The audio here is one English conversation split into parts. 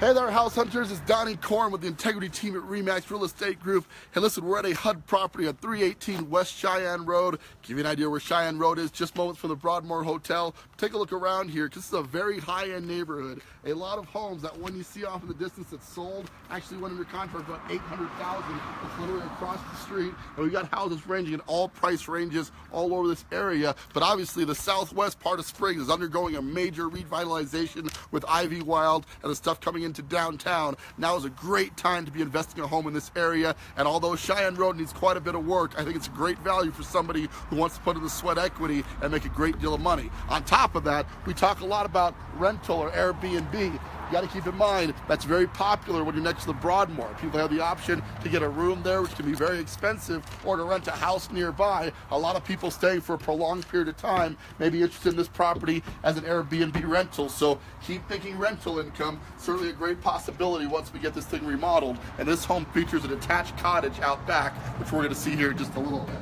Hey there, house hunters. It's Donnie Corn with the Integrity Team at RE/MAX Real Estate Group. And listen, we're at a HUD property on 318 West Cheyenne Road. Give you an idea where Cheyenne Road is, just moments from the Broadmoor Hotel. Take a look around here, because this is a very high-end neighborhood. A lot of homes, that one you see off in the distance that's sold, actually went under contract for about $800,000. It's literally across the street. And we've got houses ranging in all price ranges all over this area. But obviously, the southwest part of Springs is undergoing a major revitalization with Ivy Wild and the stuff coming into downtown. Now is a great time to be investing in a home in this area, and although Cheyenne Road needs quite a bit of work, I think it's a great value for somebody who wants to put in the sweat equity and make a great deal of money. On top of that, we talk a lot about rental or Airbnb. You got to keep in mind that's very popular when you're next to the Broadmoor. People have the option to get a room there, which can be very expensive, or to rent a house nearby. A lot of people staying for a prolonged period of time may be interested in this property as an Airbnb rental. So keep thinking rental income. Certainly a great possibility once we get this thing remodeled. And this home features a detached cottage out back, which we're going to see here in just a little bit.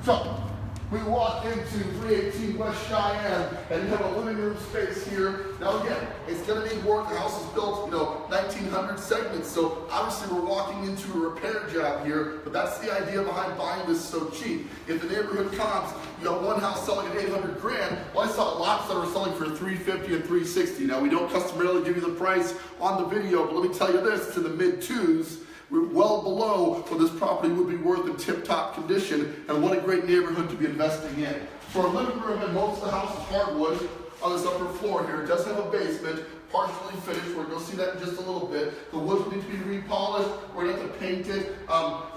So we walk into 318 West Cheyenne, and you have a living room space here. Now again, it's going to need work. The house is built, 1900 segments, so obviously we're walking into a repair job here, but that's the idea behind buying this so cheap. If the neighborhood comps, you got one house selling at 800 grand, well, I saw lots that are selling for 350 and 360. Now, we don't customarily give you the price on the video, but let me tell you this, it's in the mid-twos. We're well below what this property would be worth in tip-top condition, and what a great neighborhood to be investing in. For a living room, and most of the house is hardwood on this upper floor here. It does have a basement, partially finished. We're going to see that in just a little bit. The wood will need to be repolished. We're going to have to paint it.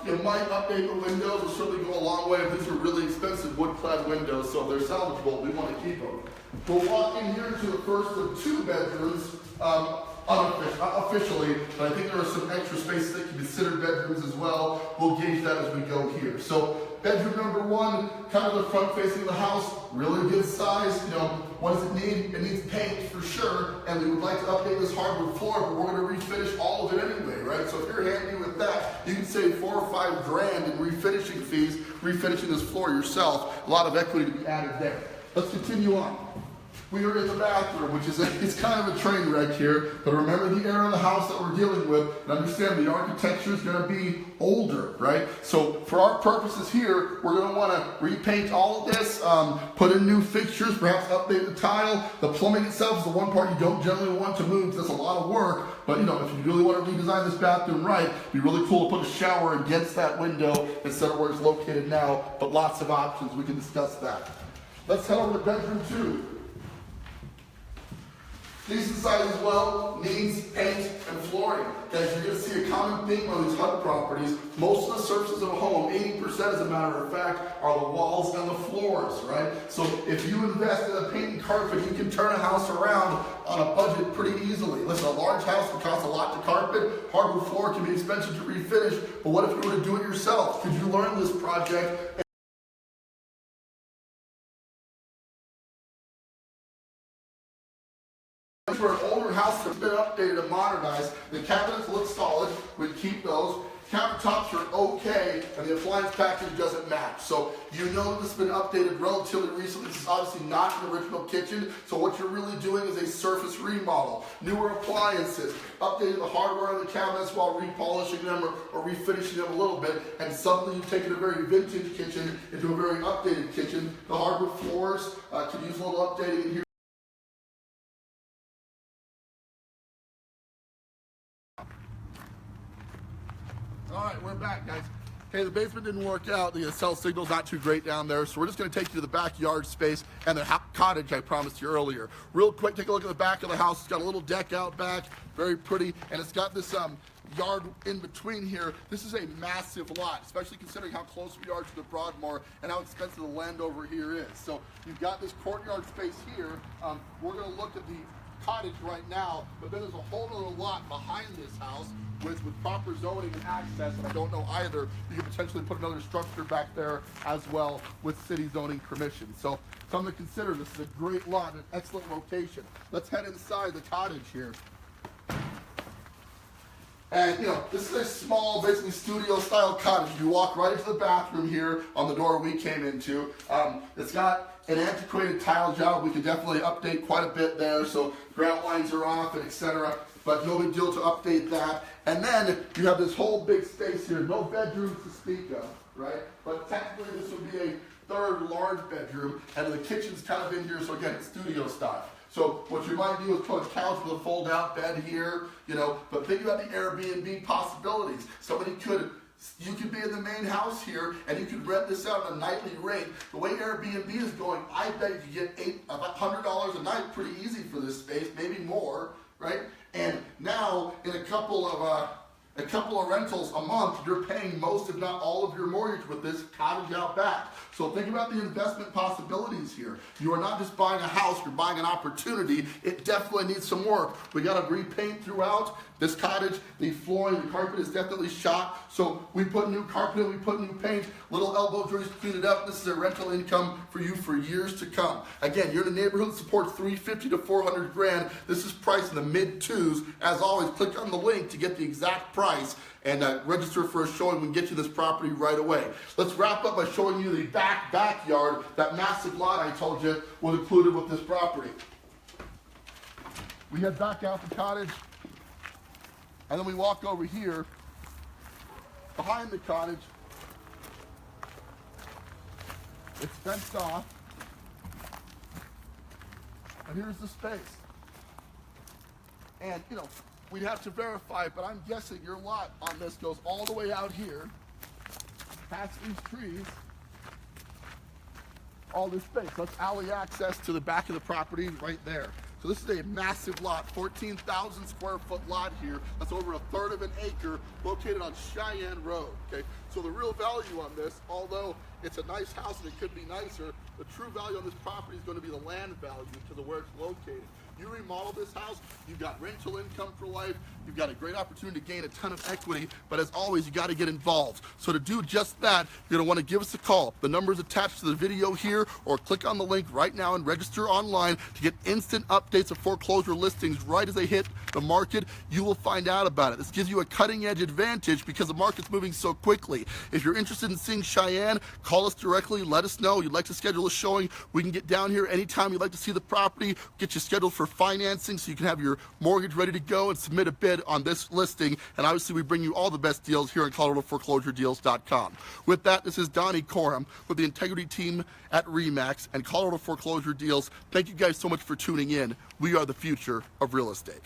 You might update the windows. Will certainly go a long way. These are really expensive wood-clad windows, so if they're salvageable, we want to keep them. We'll walk in here to the first of two bedrooms. Unofficially, but I think there are some extra spaces that can be considered bedrooms as well. We'll gauge that as we go here. So bedroom number one, kind of the front facing of the house, really good size. What does it need? It needs paint for sure, and we would like to update this hardwood floor, but we're going to refinish all of it anyway, right? So if you're handy with that, you can save $4 or $5 grand in refinishing fees, refinishing this floor yourself. A lot of equity to be added there. Let's continue on. We are in the bathroom, which is it's kind of a train wreck here, but remember the era of the house that we're dealing with, and understand the architecture is going to be older, right? So for our purposes here, we're going to want to repaint all of this, put in new fixtures, perhaps update the tile. The plumbing itself is the one part you don't generally want to move. That's a lot of work, but if you really want to redesign this bathroom right, it'd be really cool to put a shower against that window instead of where it's located now, but lots of options. We can discuss that. Let's head over to bedroom two. Decent size as well, needs paint and flooring. Guys, you're going to see a common theme on these HUD properties. Most of the surfaces of a home, 80% as a matter of fact, are the walls and the floors, right? So if you invest in a paint and carpet, you can turn a house around on a budget pretty easily. Listen, a large house can cost a lot to carpet. Hardwood floor can be expensive to refinish, but what if you were to do it yourself? Could you learn this project? For an older house that's been updated and modernized, the cabinets look solid. We'd keep those. Countertops are okay, and the appliance package doesn't match. So you know that this has been updated relatively recently. This is obviously not an original kitchen, so what you're really doing is a surface remodel. Newer appliances, updating the hardware on the cabinets while repolishing them or refinishing them a little bit, and suddenly you've taken a very vintage kitchen into a very updated kitchen. The hardwood floors could use a little updating in here. All right, we're back, guys. Okay, the basement didn't work out. The cell signal's not too great down there, so we're just going to take you to the backyard space and the cottage I promised you earlier. Real quick, take a look at the back of the house. It's got a little deck out back, very pretty, and it's got this yard in between here. This is a massive lot, especially considering how close we are to the Broadmoor and how expensive the land over here is. So you've got this courtyard space here. We're going to look at the cottage right now, but then there's a whole other lot behind this house with proper zoning and access, and I don't know either. You could potentially put another structure back there as well with city zoning permission. So something to consider. This is a great lot, an excellent location. Let's head inside the cottage here. And this is a small, basically studio-style cottage. You walk right into the bathroom here on the door we came into. It's got an antiquated tile job. We could definitely update quite a bit there, so grout lines are off and etc. but no big deal to update that. And then you have this whole big space here, no bedrooms to speak of, right? But technically this would be a third large bedroom, and the kitchen's kind of in here, so again, it's studio style. So what you might do is put a couch with a fold-out bed here, but think about the Airbnb possibilities. You could be in the main house here, and you could rent this out at a nightly rate. The way Airbnb is going, I bet you could get $100 a night pretty easy for this space, maybe more, right? And now, in a couple of rentals a month, you're paying most, if not all, of your mortgage with this cottage out back. So think about the investment possibilities here. You are not just buying a house, you're buying an opportunity. It definitely needs some work. We got to repaint throughout. This cottage, the flooring, the carpet is definitely shot. So we put new carpet in, we put new paint, little elbow joints, clean it up. This is a rental income for you for years to come. Again, you're in a neighborhood that supports $350 to $400 grand. This is priced in the mid-twos. As always, click on the link to get the exact price and register for a showing. We can get you this property right away. Let's wrap up by showing you the backyard. That massive lot I told you was included with this property. We head back out the cottage, and then we walk over here behind the cottage. It's fenced off, and here's the space. And we'd have to verify, but I'm guessing your lot on this goes all the way out here, past these trees, all this space. That's alley access to the back of the property right there. So this is a massive lot, 14,000 square foot lot here. That's over a third of an acre, located on Cheyenne Road, okay? So the real value on this, although it's a nice house and it could be nicer, the true value on this property is going to be the land value because of where it's located. You remodel this house, you've got rental income for life, you've got a great opportunity to gain a ton of equity, but as always, you got to get involved. So to do just that, you're going to want to give us a call. The number is attached to the video here, or click on the link right now and register online to get instant updates of foreclosure listings right as they hit the market. You will find out about it. This gives you a cutting edge advantage because the market's moving so quickly. If you're interested in seeing Cheyenne, call us directly, let us know. You'd like to schedule a showing, we can get down here anytime you'd like to see the property, get you scheduled for financing so you can have your mortgage ready to go and submit a bid on this listing. And obviously we bring you all the best deals here on ColoradoForeclosureDeals.com. With that, this is Donnie Coram with the Integrity team at RE/MAX and Colorado Foreclosure Deals. Thank you guys so much for tuning in. We are the future of real estate.